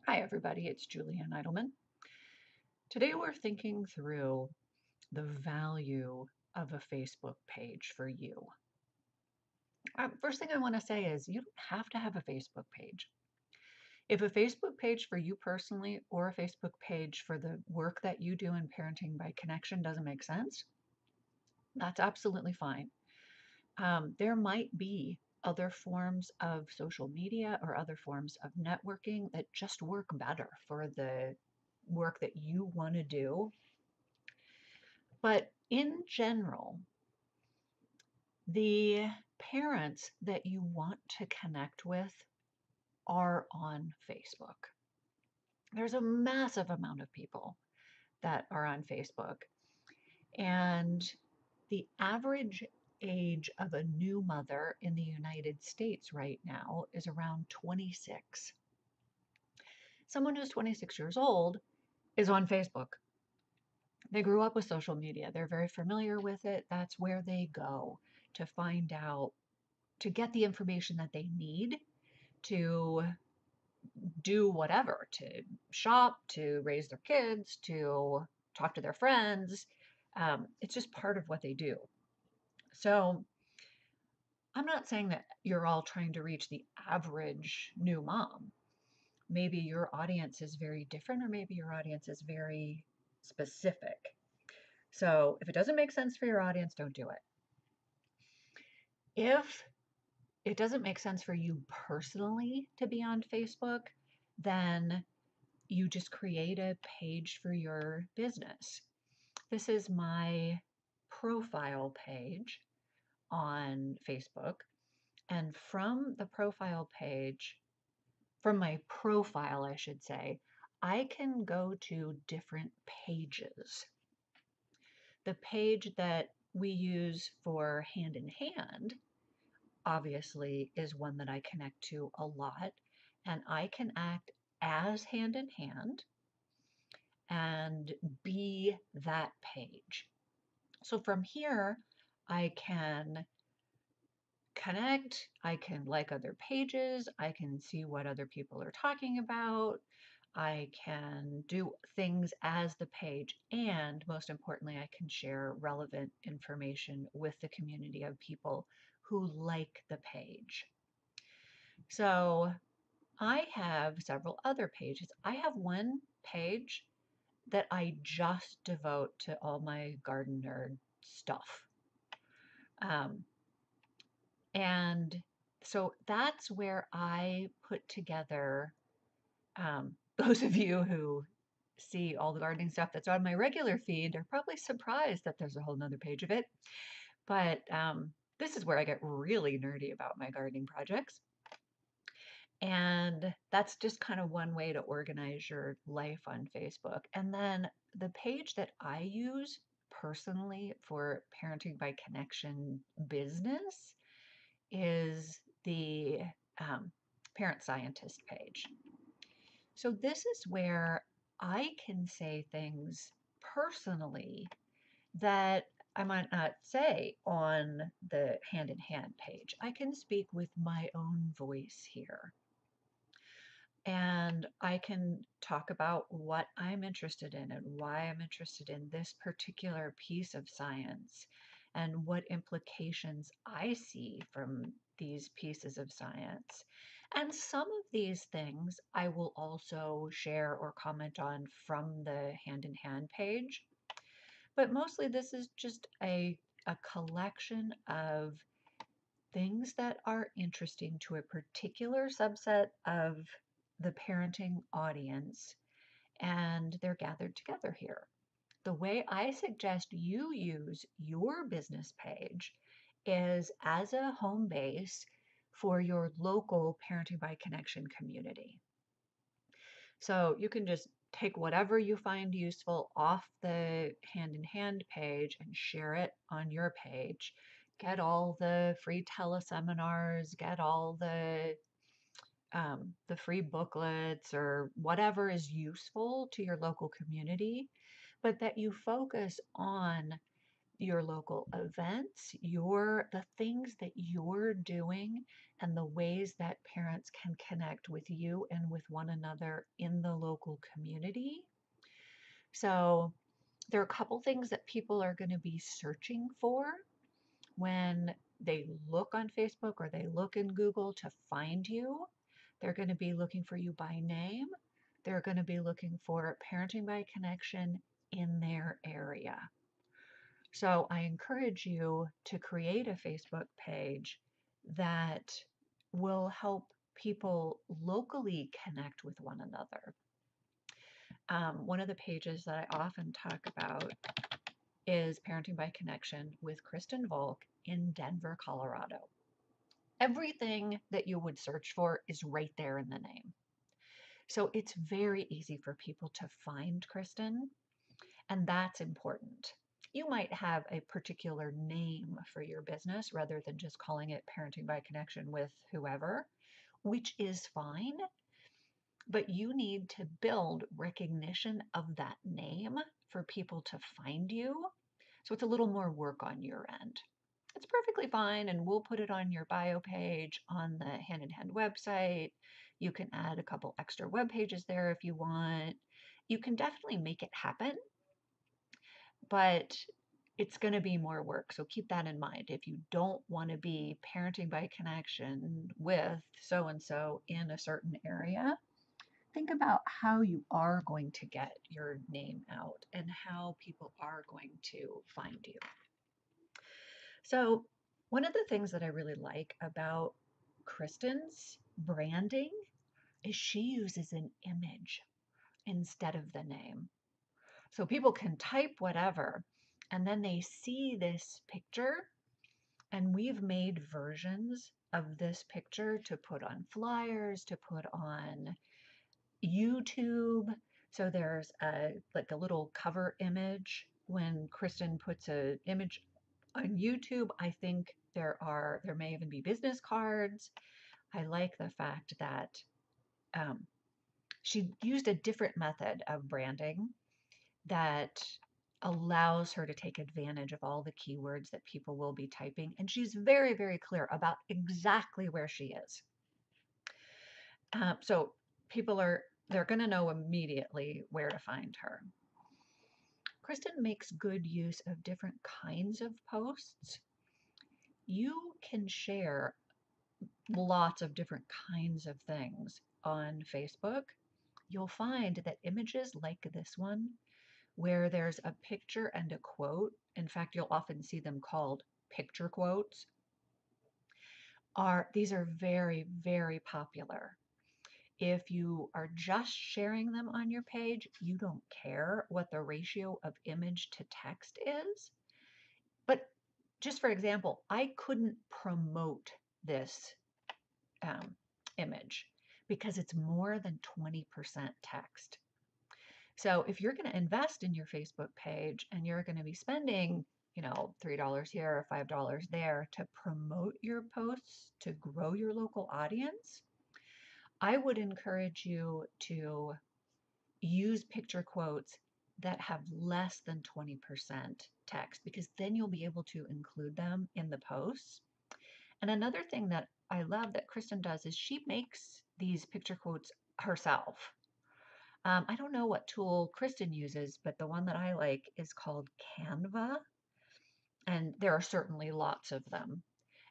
Hi, everybody. It's Julianne Eidelman. Today, we're thinking through the value of a Facebook page for you. First thing I want to say is you don't have to have a Facebook page. If a Facebook page for you personally or a Facebook page for the work that you do in Parenting by Connection doesn't make sense, that's absolutely fine. There might be other forms of social media or other forms of networking that just work better for the work that you want to do. But in general, the parents that you want to connect with are on Facebook. There's a massive amount of people that are on Facebook, and the average age of a new mother in the United States right now is around 26. Someone who's 26 years old is on Facebook. They grew up with social media. They're very familiar with it. That's where they go to find out, to get the information that they need to do whatever, to shop, to raise their kids, to talk to their friends. It's just part of what they do. So I'm not saying that you're all trying to reach the average new mom. Maybe your audience is very different, or maybe your audience is very specific. So if it doesn't make sense for your audience, don't do it. If it doesn't make sense for you personally to be on Facebook, then you just create a page for your business. This is my profile page on Facebook. And from the profile page, from my profile, I should say, I can go to different pages. The page that we use for Hand in Hand, obviously, is one that I connect to a lot, and I can act as Hand in Hand and be that page. So from here, I can connect, I can like other pages, I can see what other people are talking about, I can do things as the page, and most importantly, I can share relevant information with the community of people who like the page. So I have several other pages. I have one page that I just devote to all my garden nerd stuff. Um, and so that's where I put together, those of you who see all the gardening stuff that's on my regular feed are probably surprised that there's a whole nother page of it. But this is where I get really nerdy about my gardening projects. And that's just kind of one way to organize your life on Facebook. And then the page that I use personally for Parenting by Connection business is the um, Parent Scientist page. So this is where I can say things personally that I might not say on the Hand in Hand page. I can speak with my own voice here. And I can talk about what I'm interested in and why I'm interested in this particular piece of science and what implications I see from these pieces of science. And some of these things I will also share or comment on from the Hand in Hand page. But mostly this is just a collection of things that are interesting to a particular subset of the parenting audience, and they're gathered together here. The way I suggest you use your business page is as a home base for your local Parenting by Connection community. So you can just take whatever you find useful off the Hand in Hand page and share it on your page. Get all the free teleseminars, get all the free booklets or whatever is useful to your local community, but that you focus on your local events, the things that you're doing and the ways that parents can connect with you and with one another in the local community. So there are a couple things that people are going to be searching for when they look on Facebook or they look in Google to find you. They're going to be looking for you by name. They're going to be looking for Parenting by Connection in their area. So I encourage you to create a Facebook page that will help people locally connect with one another. One of the pages that I often talk about is Parenting by Connection with Kristen Volk in Denver, Colorado. Everything that you would search for is right there in the name. So it's very easy for people to find Kristen, and that's important. You might have a particular name for your business rather than just calling it Parenting by Connection with whoever, which is fine, but you need to build recognition of that name for people to find you. So it's a little more work on your end. It's perfectly fine, and we'll put it on your bio page on the Hand in Hand website. You can add a couple extra web pages there if you want. You can definitely make it happen, but it's going to be more work. So keep that in mind. If you don't want to be Parenting by Connection with so and so in a certain area, think about how you are going to get your name out and how people are going to find you. So, one of the things that I really like about Kristen's branding is she uses an image instead of the name. So people can type whatever and then they see this picture, and we've made versions of this picture to put on flyers, to put on YouTube. So there's a little cover image when Kristen puts an image on YouTube. I think there may even be business cards. I like the fact that she used a different method of branding that allows her to take advantage of all the keywords that people will be typing. And she's very, very clear about exactly where she is. So they're going to know immediately where to find her. Kristen makes good use of different kinds of posts. You can share lots of different kinds of things on Facebook. You'll find that images like this one, where there's a picture and a quote, in fact, you'll often see them called picture quotes, these are very, very popular. If you are just sharing them on your page, you don't care what the ratio of image to text is. But just for example, I couldn't promote this image because it's more than 20% text. So if you're going to invest in your Facebook page and you're going to be spending, $3 here or $5 there to promote your posts, to grow your local audience, I would encourage you to use picture quotes that have less than 20% text, because then you'll be able to include them in the posts. And another thing that I love that Kristen does is she makes these picture quotes herself. I don't know what tool Kristen uses, but the one that I like is called Canva, and there are certainly lots of them.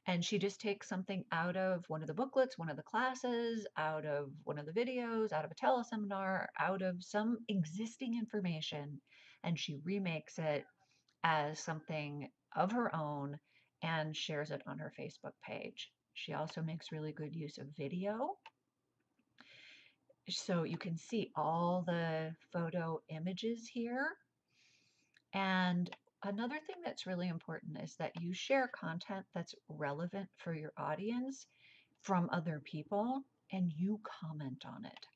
And she just takes something out of one of the booklets, one of the classes, out of one of the videos, out of a teleseminar, out of some existing information, and she remakes it as something of her own and shares it on her Facebook page. She also makes really good use of video. So you can see all the photo images here. And another thing that's really important is that you share content that's relevant for your audience from other people, and you comment on it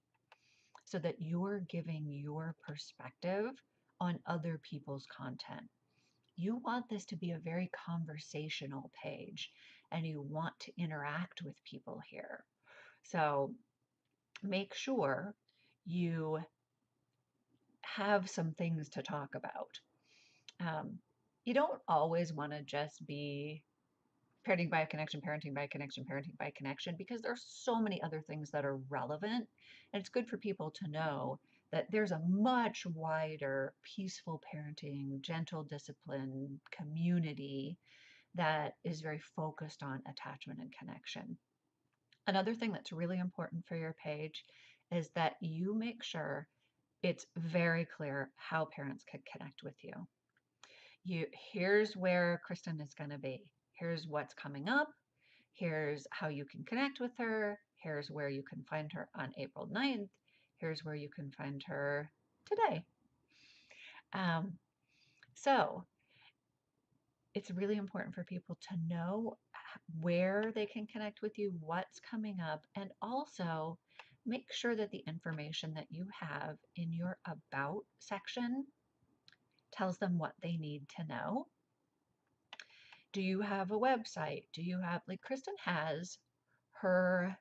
so that you're giving your perspective on other people's content. You want this to be a very conversational page, and you want to interact with people here. So make sure you have some things to talk about. Um, You don't always want to just be parenting by connection, parenting by connection, parenting by connection, because there's so many other things that are relevant. And it's good for people to know that there's a much wider peaceful parenting, gentle discipline community that is very focused on attachment and connection. Another thing that's really important for your page is that you make sure it's very clear how parents can connect with you. Here's where Kristen is going to be. Here's what's coming up. Here's how you can connect with her. Here's where you can find her on April 9th. Here's where you can find her today. Um, so it's really important for people to know where they can connect with you, what's coming up, and also make sure that the information that you have in your About section tells them what they need to know. Do you have a website? Do you have, like Kristen has her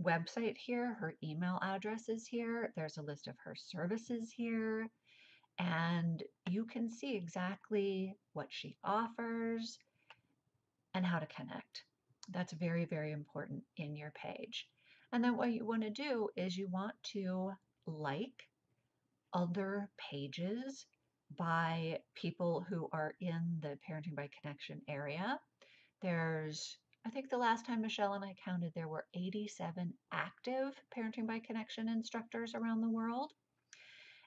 website here, her email address is here, there's a list of her services here, and you can see exactly what she offers and how to connect. That's very, very important in your page. And then what you want to do is you want to like other pages by people who are in the Parenting by Connection area. I think the last time Michelle and I counted, there were 87 active Parenting by Connection instructors around the world.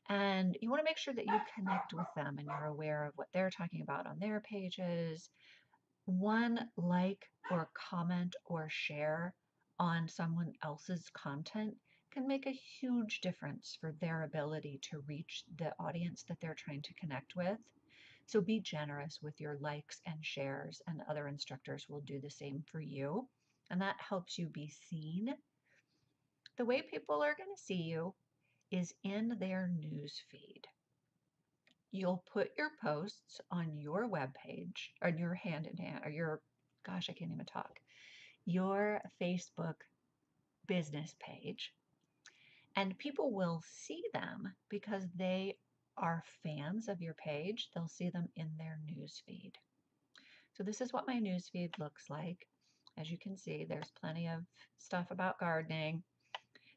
And you want to make sure that you connect with them and you're aware of what they're talking about on their pages. One like or comment or share on someone else's content can make a huge difference for their ability to reach the audience that they're trying to connect with. So be generous with your likes and shares, and other instructors will do the same for you. And that helps you be seen. The way people are going to see you is in their news feed. You'll put your posts on your webpage, on your hand in hand, or gosh, I can't even talk, your Facebook business page. And people will see them because they are fans of your page. They'll see them in their news feed. So this is what my news feed looks like. As you can see, there's plenty of stuff about gardening.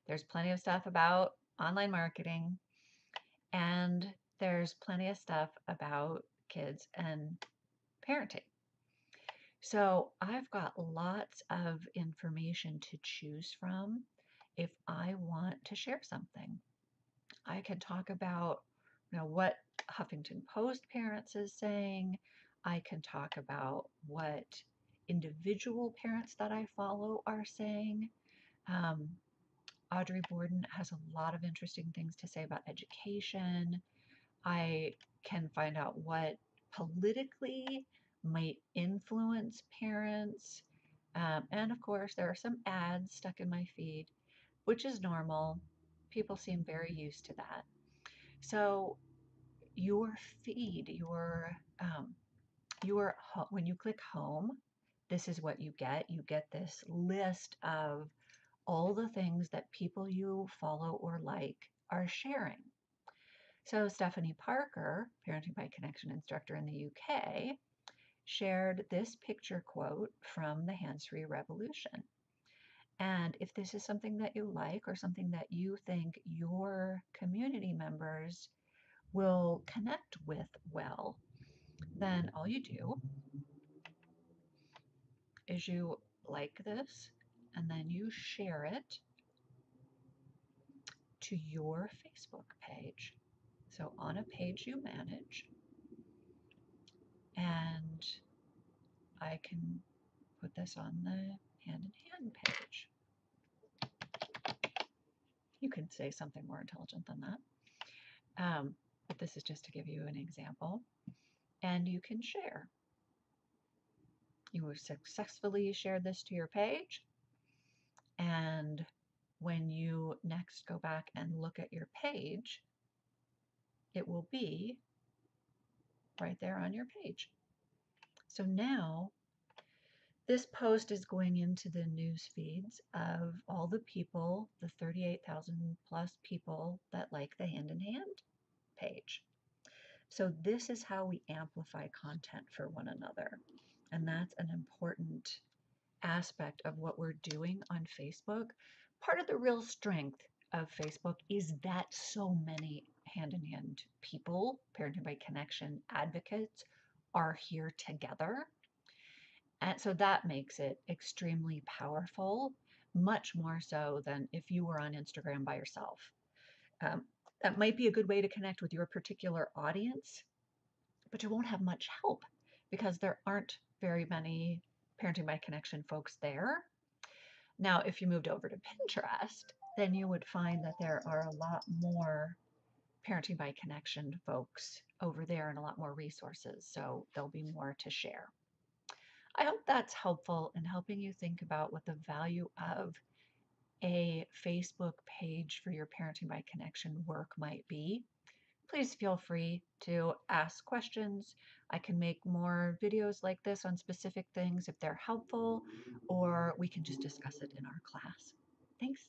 There's plenty of stuff about online marketing. And there's plenty of stuff about kids and parenting. So I've got lots of information to choose from if I want to share something. I can talk about, what Huffington Post Parents is saying. I can talk about what individual parents that I follow are saying. Um, Audrey Borden has a lot of interesting things to say about education. I can find out what politically might influence parents. And of course, there are some ads stuck in my feed, which is normal. People seem very used to that. So your feed, when you click home, this is what you get. You get this list of all the things that people you follow or like are sharing. So Stephanie Parker, Parenting by Connection instructor in the UK, shared this picture quote from the Hands-Free Revolution. And if this is something that you like or something that you think your community members will connect with well, then all you do is you like this and then you share it to your Facebook page. So on a page you manage, and I can put this on the hand in hand page. You can say something more intelligent than that. But this is just to give you an example. And you can share. You will successfully share this to your page. And when you next go back and look at your page, it will be right there on your page. So now this post is going into the news feeds of all the people, the 38,000 plus people that like the Hand in Hand page. So this is how we amplify content for one another. And that's an important aspect of what we're doing on Facebook. Part of the real strength of Facebook is that so many hand in hand people, Parenting by Connection advocates, are here together. And so that makes it extremely powerful, much more so than if you were on Instagram by yourself. Um, that might be a good way to connect with your particular audience, but you won't have much help because there aren't very many Parenting by Connection folks there. Now, if you moved over to Pinterest, then you would find that there are a lot more Parenting by Connection folks over there and a lot more resources. So there'll be more to share. I hope that's helpful in helping you think about what the value of a Facebook page for your Parenting by Connection work might be. Please feel free to ask questions. I can make more videos like this on specific things if they're helpful, or we can just discuss it in our class. Thanks.